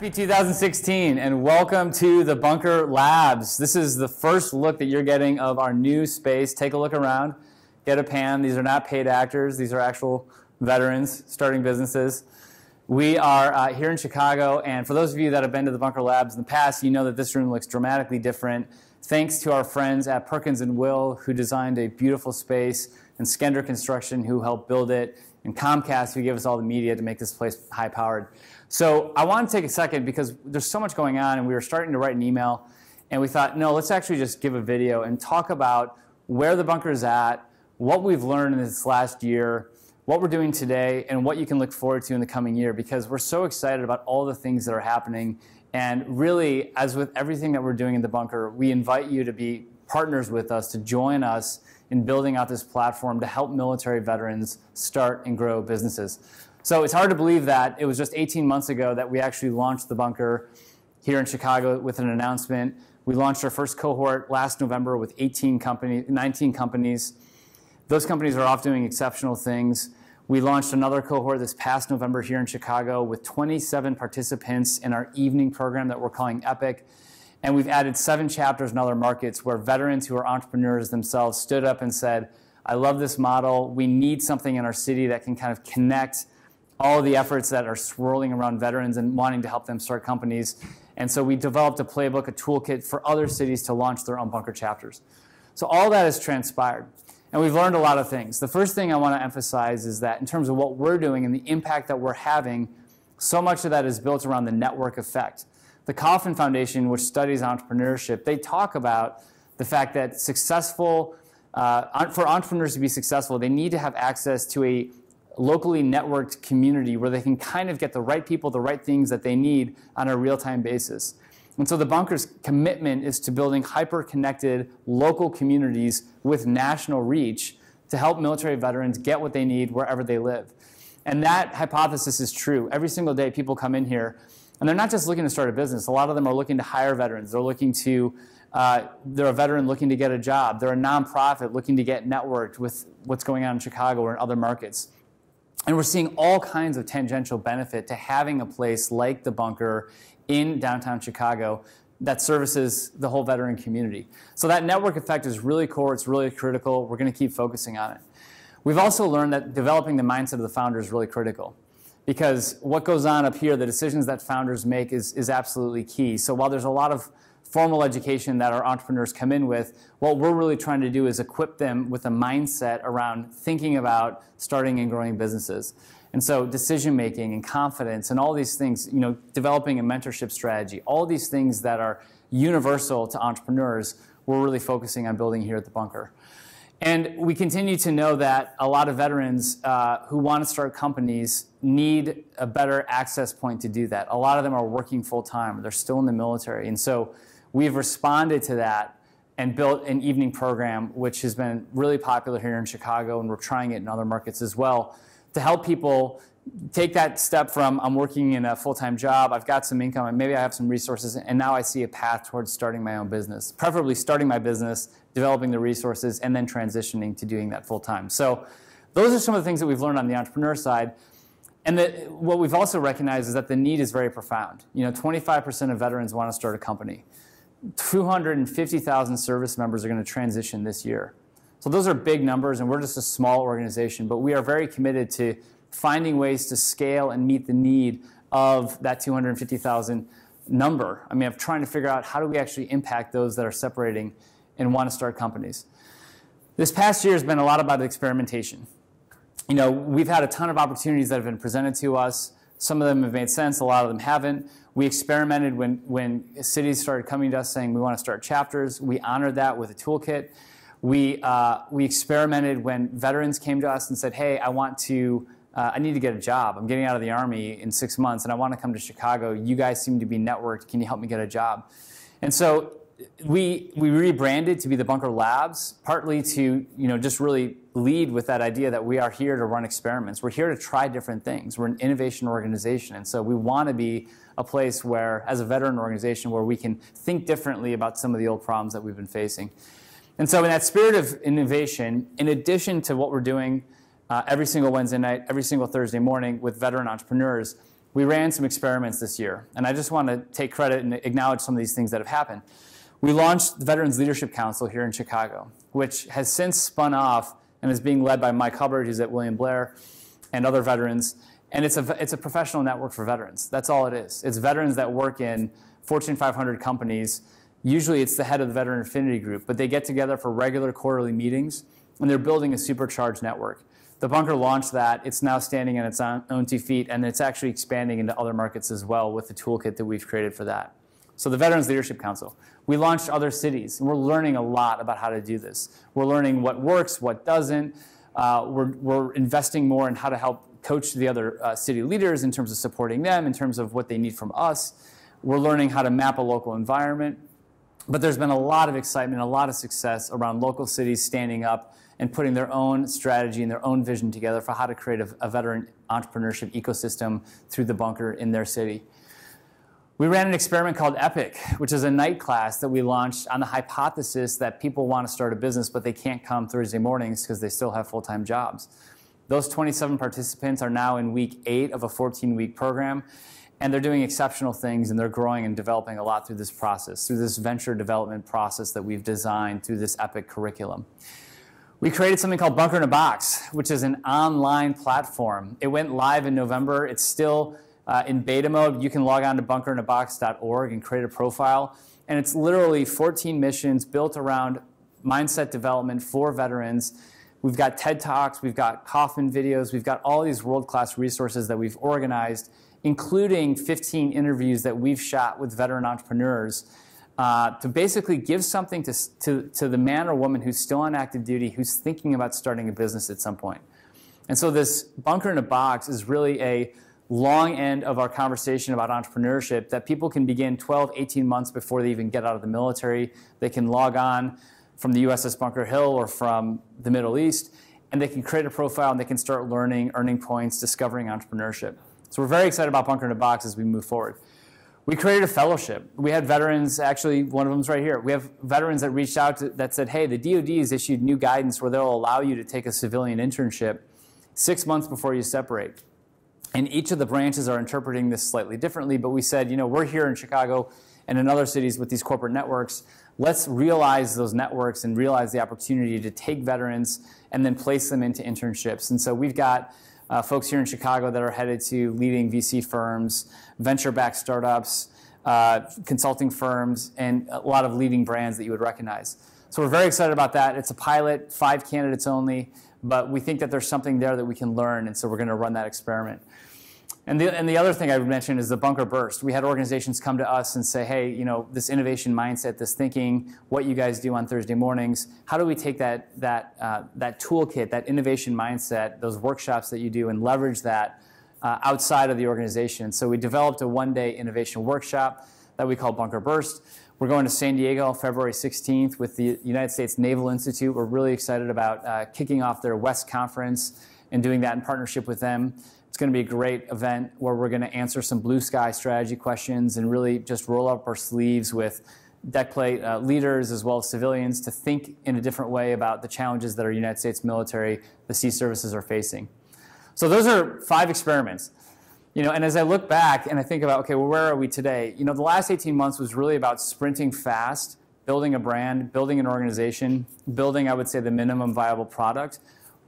Happy 2016 and welcome to the Bunker Labs. This is the first look that you're getting of our new space. Take a look around, get a pan. These are not paid actors. These are actual veterans starting businesses. We are here in Chicago, and for those of you that have been to the Bunker Labs in the past, you know that this room looks dramatically different thanks to our friends at Perkins & Will, who designed a beautiful space, and Skender Construction, who helped build it, and Comcast, who gave us all the media to make this place high-powered. So I want to take a second because there's so much going on, and we were starting to write an email, and we thought, no, let's actually just give a video and talk about where the bunker is at, what we've learned in this last year, what we're doing today, and what you can look forward to in the coming year, because we're so excited about all the things that are happening. And really, as with everything that we're doing in the bunker, we invite you to be partners with us, to join us in building out this platform to help military veterans start and grow businesses. So it's hard to believe that it was just 18 months ago that we actually launched the bunker here in Chicago with an announcement. We launched our first cohort last November with 19 companies. Those companies are off doing exceptional things. We launched another cohort this past November here in Chicago with 27 participants in our evening program that we're calling Epic. And we've added 7 chapters in other markets where veterans who are entrepreneurs themselves stood up and said, I love this model. We need something in our city that can kind of connect all of the efforts that are swirling around veterans and wanting to help them start companies. And so we developed a playbook, a toolkit for other cities to launch their own bunker chapters. So all that has transpired. And we've learned a lot of things. The first thing I want to emphasize is that in terms of what we're doing and the impact that we're having, so much of that is built around the network effect. The Kauffman Foundation, which studies entrepreneurship, they talk about the fact that for entrepreneurs to be successful, they need to have access to a locally networked community where they can kind of get the right people, the right things that they need on a real-time basis. And so the bunker's commitment is to building hyper-connected local communities with national reach to help military veterans get what they need wherever they live. And that hypothesis is true. Every single day people come in here, and they're not just looking to start a business. A lot of them are looking to hire veterans. They're a veteran looking to get a job. They're a nonprofit looking to get networked with what's going on in Chicago or in other markets. And we're seeing all kinds of tangential benefit to having a place like the bunker in downtown Chicago that services the whole veteran community. So that network effect is really core. It's really critical. We're going to keep focusing on it. We've also learned that developing the mindset of the founder is really critical, because what goes on up here, the decisions that founders make is absolutely key. So while there's a lot of formal education that our entrepreneurs come in with, what we're really trying to do is equip them with a mindset around thinking about starting and growing businesses. And so decision-making and confidence and all these things, developing a mentorship strategy, all these things that are universal to entrepreneurs, we're really focusing on building here at the bunker. And we continue to know that a lot of veterans who want to start companies need a better access point to do that. A lot of them are working full-time, they're still in the military. And so we've responded to that and built an evening program, which has been really popular here in Chicago, and we're trying it in other markets as well, to help people take that step from I'm working in a full-time job, I've got some income, and maybe I have some resources, and now I see a path towards starting my own business. Preferably starting my business, developing the resources, and then transitioning to doing that full-time. So those are some of the things that we've learned on the entrepreneur side. And what we've also recognized is that the need is very profound. 25% of veterans want to start a company. 250,000 service members are going to transition this year. So those are big numbers, and we're just a small organization, but we are very committed to finding ways to scale and meet the need of that 250,000 number. I'm trying to figure out how do we actually impact those that are separating and want to start companies. This past year has been a lot about experimentation. We've had a ton of opportunities that have been presented to us. Some of them have made sense, a lot of them haven't. We experimented when cities started coming to us saying we want to start chapters. We honored that with a toolkit. We experimented when veterans came to us and said, hey, I need to get a job. I'm getting out of the Army in 6 months, and I want to come to Chicago. You guys seem to be networked. Can you help me get a job? And so we rebranded to be the Bunker Labs, partly to just really lead with that idea that we are here to run experiments. We're here to try different things. We're an innovation organization, and so we want to be a place where, as a veteran organization, where we can think differently about some of the old problems that we've been facing. And so in that spirit of innovation, in addition to what we're doing every single Wednesday night, every single Thursday morning with veteran entrepreneurs, we ran some experiments this year, and I just want to take credit and acknowledge some of these things that have happened. We launched the Veterans Leadership Council here in Chicago, which has since spun off and is being led by Mike Hubbard, who's at William Blair, and other veterans. And it's a professional network for veterans. That's all it is. It's veterans that work in Fortune 500 companies. Usually it's the head of the Veteran Affinity Group, but they get together for regular quarterly meetings, and they're building a supercharged network. The Bunker launched that. It's now standing on its own 2 feet, and it's actually expanding into other markets as well with the toolkit that we've created for that. So the Veterans Leadership Council. We launched other cities, and we're learning a lot about how to do this. We're learning what works, what doesn't. We're investing more in how to help coach the other city leaders in terms of supporting them, in terms of what they need from us. We're learning how to map a local environment. But there's been a lot of excitement, a lot of success around local cities standing up and putting their own strategy and their own vision together for how to create a veteran entrepreneurship ecosystem through the Bunker in their city. We ran an experiment called EPIC, which is a night class that we launched on the hypothesis that people want to start a business, but they can't come Thursday mornings because they still have full-time jobs. Those 27 participants are now in week 8 of a 14-week program, and they're doing exceptional things, and they're growing and developing a lot through this process, through this venture development process that we've designed through this EPIC curriculum. We created something called Bunker in a Box, which is an online platform. It went live in November. It's still in beta mode. You can log on to bunkerinabox.org and create a profile. And it's literally 14 missions built around mindset development for veterans. We've got TED Talks, we've got Kaufman videos, we've got all these world-class resources that we've organized, including 15 interviews that we've shot with veteran entrepreneurs to basically give something to the man or woman who's still on active duty, who's thinking about starting a business at some point. And so this Bunker in a Box is really a long end of our conversation about entrepreneurship that people can begin 12, 18 months before they even get out of the military. They can log on from the USS Bunker Hill or from the Middle East, and they can create a profile and they can start learning, earning points, discovering entrepreneurship. So we're very excited about Bunker in a Box as we move forward. We created a fellowship. We had veterans, actually one of them's right here. We have veterans that reached out that said, hey, the DoD has issued new guidance where they'll allow you to take a civilian internship 6 months before you separate. And each of the branches are interpreting this slightly differently, but we said, you know, we're here in Chicago and in other cities with these corporate networks. Let's realize those networks and realize the opportunity to take veterans and then place them into internships. And so we've got folks here in Chicago that are headed to leading VC firms, venture-backed startups, consulting firms, and a lot of leading brands that you would recognize. So we're very excited about that. It's a pilot, 5 candidates only, but we think that there's something there that we can learn, and so we're going to run that experiment. And the other thing I would mention is the Bunker Burst. We had organizations come to us and say, hey, you know, this innovation mindset, this thinking, what you guys do on Thursday mornings, how do we take that toolkit, that innovation mindset, those workshops that you do, and leverage that outside of the organization? So we developed a one-day innovation workshop that we call Bunker Burst. We're going to San Diego February 16th with the United States Naval Institute. We're really excited about kicking off their West Conference and doing that in partnership with them. It's going to be a great event where we're going to answer some blue sky strategy questions and really just roll up our sleeves with deck plate leaders as well as civilians to think in a different way about the challenges that our United States military, the sea services are facing. So those are 5 experiments. You know, and as I look back and I think about, okay, well, where are we today? You know, the last 18 months was really about sprinting fast, building a brand, building an organization, building, I would say, the minimum viable product,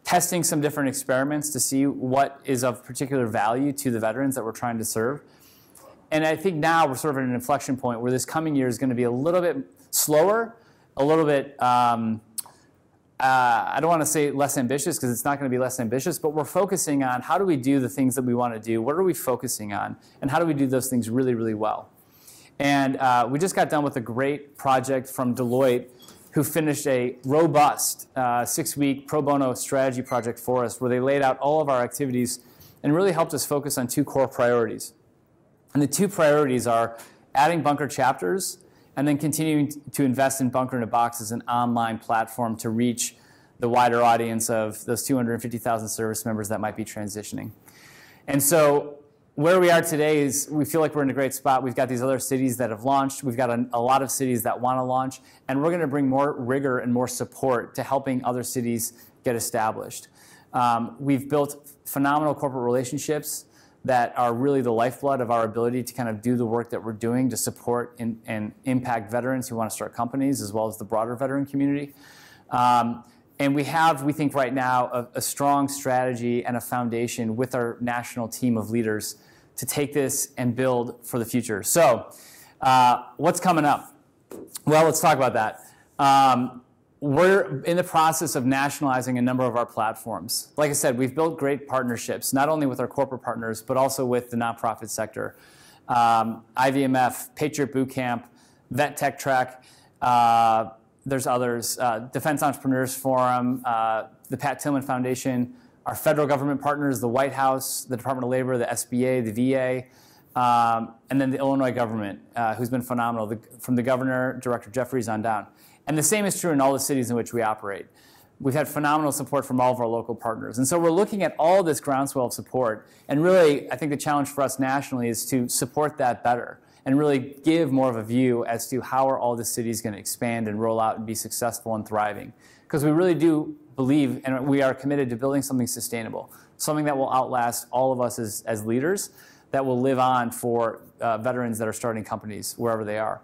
testing some different experiments to see what is of particular value to the veterans that we're trying to serve. And I think now we're sort of at an inflection point where this coming year is going to be a little bit slower, a little bit, I don't want to say less ambitious because it's not going to be less ambitious, but we're focusing on how do we do the things that we want to do, what are we focusing on, and how do we do those things really, really well. And we just got done with a great project from Deloitte who finished a robust 6-week pro bono strategy project for us where they laid out all of our activities and really helped us focus on 2 core priorities. And the 2 priorities are adding Bunker chapters and then continuing to invest in Bunker in a Box as an online platform to reach the wider audience of those 250,000 service members that might be transitioning. And so where we are today is we feel like we're in a great spot. We've got these other cities that have launched. We've got a lot of cities that want to launch. And we're going to bring more rigor and more support to helping other cities get established. We've built phenomenal corporate relationships that are really the lifeblood of our ability to kind of do the work that we're doing to support and impact veterans who want to start companies, as well as the broader veteran community. And we have, we think right now, a strong strategy and a foundation with our national team of leaders to take this and build for the future. So what's coming up? Well, let's talk about that. We're in the process of nationalizing a number of our platforms. Like I said, we've built great partnerships, not only with our corporate partners, but also with the nonprofit sector. IVMF, Patriot Boot Camp, Vet Tech Track, there's others, Defense Entrepreneurs Forum, the Pat Tillman Foundation, our federal government partners, the White House, the Department of Labor, the SBA, the VA, and then the Illinois government, who's been phenomenal, from the governor, Director Jeffries on down. And the same is true in all the cities in which we operate. We've had phenomenal support from all of our local partners. And so we're looking at all this groundswell of support. And really, I think the challenge for us nationally is to support that better and really give more of a view as to how are all the cities going to expand and roll out and be successful and thriving. Because we really do believe and we are committed to building something sustainable, something that will outlast all of us as leaders, that will live on for veterans that are starting companies wherever they are.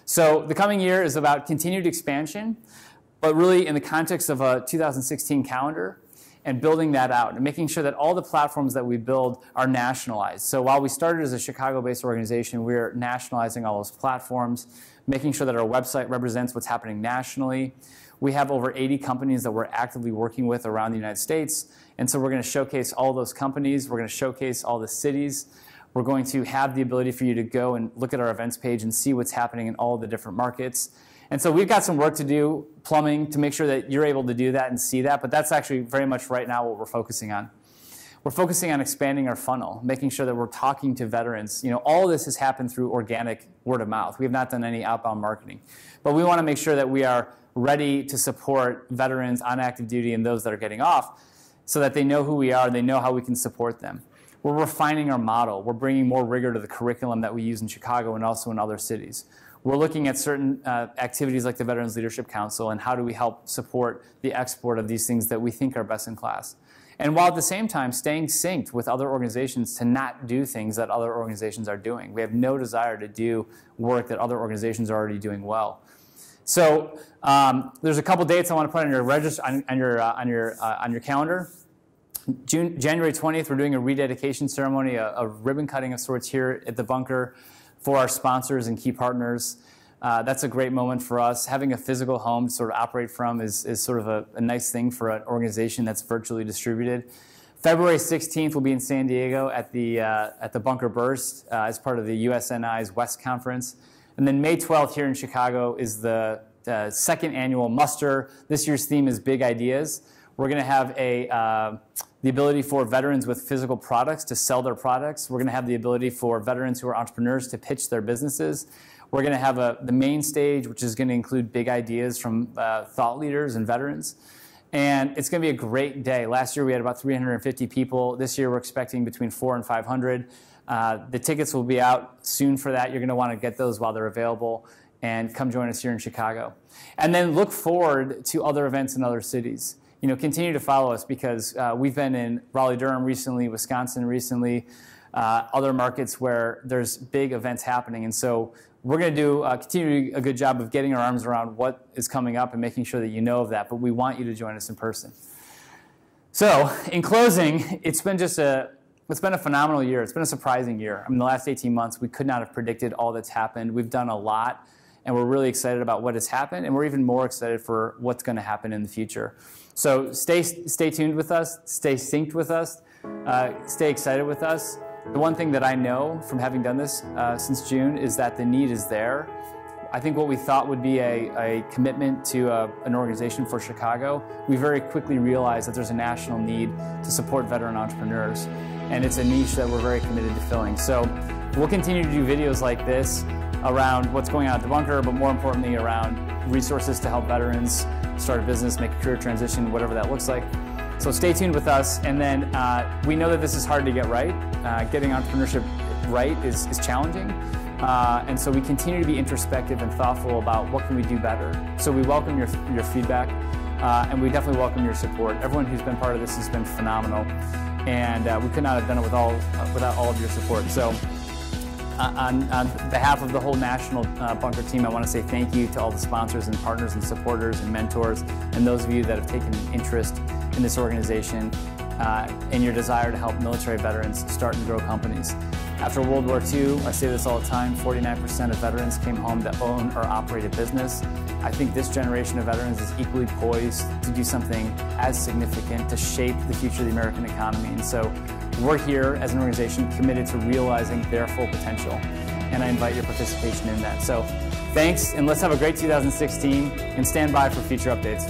So the coming year is about continued expansion, but really in the context of a 2016 calendar and building that out and making sure that all the platforms that we build are nationalized. So while we started as a Chicago-based organization, we're nationalizing all those platforms, making sure that our website represents what's happening nationally. We have over 80 companies that we're actively working with around the United States, and so we're going to showcase all those companies. We're going to showcase all the cities. We're going to have the ability for you to go and look at our events page and see what's happening in all the different markets. And so we've got some work to do, plumbing, to make sure that you're able to do that and see that, but that's actually very much right now what we're focusing on. We're focusing on expanding our funnel, making sure that we're talking to veterans. You know, all of this has happened through organic word of mouth. We have not done any outbound marketing. But we want to make sure that we are ready to support veterans on active duty and those that are getting off so that they know who we are and they know how we can support them. We're refining our model. We're bringing more rigor to the curriculum that we use in Chicago and also in other cities. We're looking at certain activities like the Veterans Leadership Council and how do we help support the export of these things that we think are best in class. And while at the same time staying synced with other organizations to not do things that other organizations are doing. We have no desire to do work that other organizations are already doing well. So there's a couple dates I want to put on your calendar. January 20th, we're doing a rededication ceremony, a ribbon cutting of sorts here at the bunker for our sponsors and key partners. That's a great moment for us. Having a physical home to sort of operate from is sort of a nice thing for an organization that's virtually distributed. February 16th, we'll be in San Diego at the Bunker Burst as part of the USNI's West Conference. And then May 12th here in Chicago is the second annual muster. This year's theme is Big Ideas. We're going to have the ability for veterans with physical products to sell their products. We're going to have the ability for veterans who are entrepreneurs to pitch their businesses. We're going to have the main stage, which is going to include big ideas from thought leaders and veterans. And it's going to be a great day. Last year we had about 350 people. This year we're expecting between 400 and 500. The tickets will be out soon for that. You're going to want to get those while they're available. And come join us here in Chicago. And then look forward to other events in other cities. You know, continue to follow us because we've been in Raleigh-Durham recently, Wisconsin recently, other markets where there's big events happening. And so we're going to continue to do a good job of getting our arms around what is coming up and making sure that you know of that. But we want you to join us in person. So in closing, it's been a phenomenal year. It's been a surprising year. I mean, the last 18 months, we could not have predicted all that's happened. We've done a lot, and we're really excited about what has happened, and we're even more excited for what's going to happen in the future. So stay tuned with us, stay synced with us, stay excited with us. The one thing that I know from having done this since June is that the need is there. I think what we thought would be a commitment to an organization for Chicago, we very quickly realized that there's a national need to support veteran entrepreneurs. And it's a niche that we're very committed to filling. So we'll continue to do videos like this around what's going on at the bunker, but more importantly around resources to help veterans start a business, make a career transition, whatever that looks like. So stay tuned with us. And then we know that this is hard to get right. Getting entrepreneurship right is challenging. And so we continue to be introspective and thoughtful about what can we do better. So we welcome your feedback, and we definitely welcome your support. Everyone who's been part of this has been phenomenal. and we could not have done it without all of your support. So on behalf of the whole national Bunker team, I want to say thank you to all the sponsors and partners and supporters and mentors, and those of you that have taken interest in this organization and your desire to help military veterans start and grow companies. After World War II, I say this all the time, 49% of veterans came home to own or operate a business. I think this generation of veterans is equally poised to do something as significant to shape the future of the American economy. And so we're here as an organization committed to realizing their full potential. And I invite your participation in that. So thanks, and let's have a great 2016, and stand by for future updates.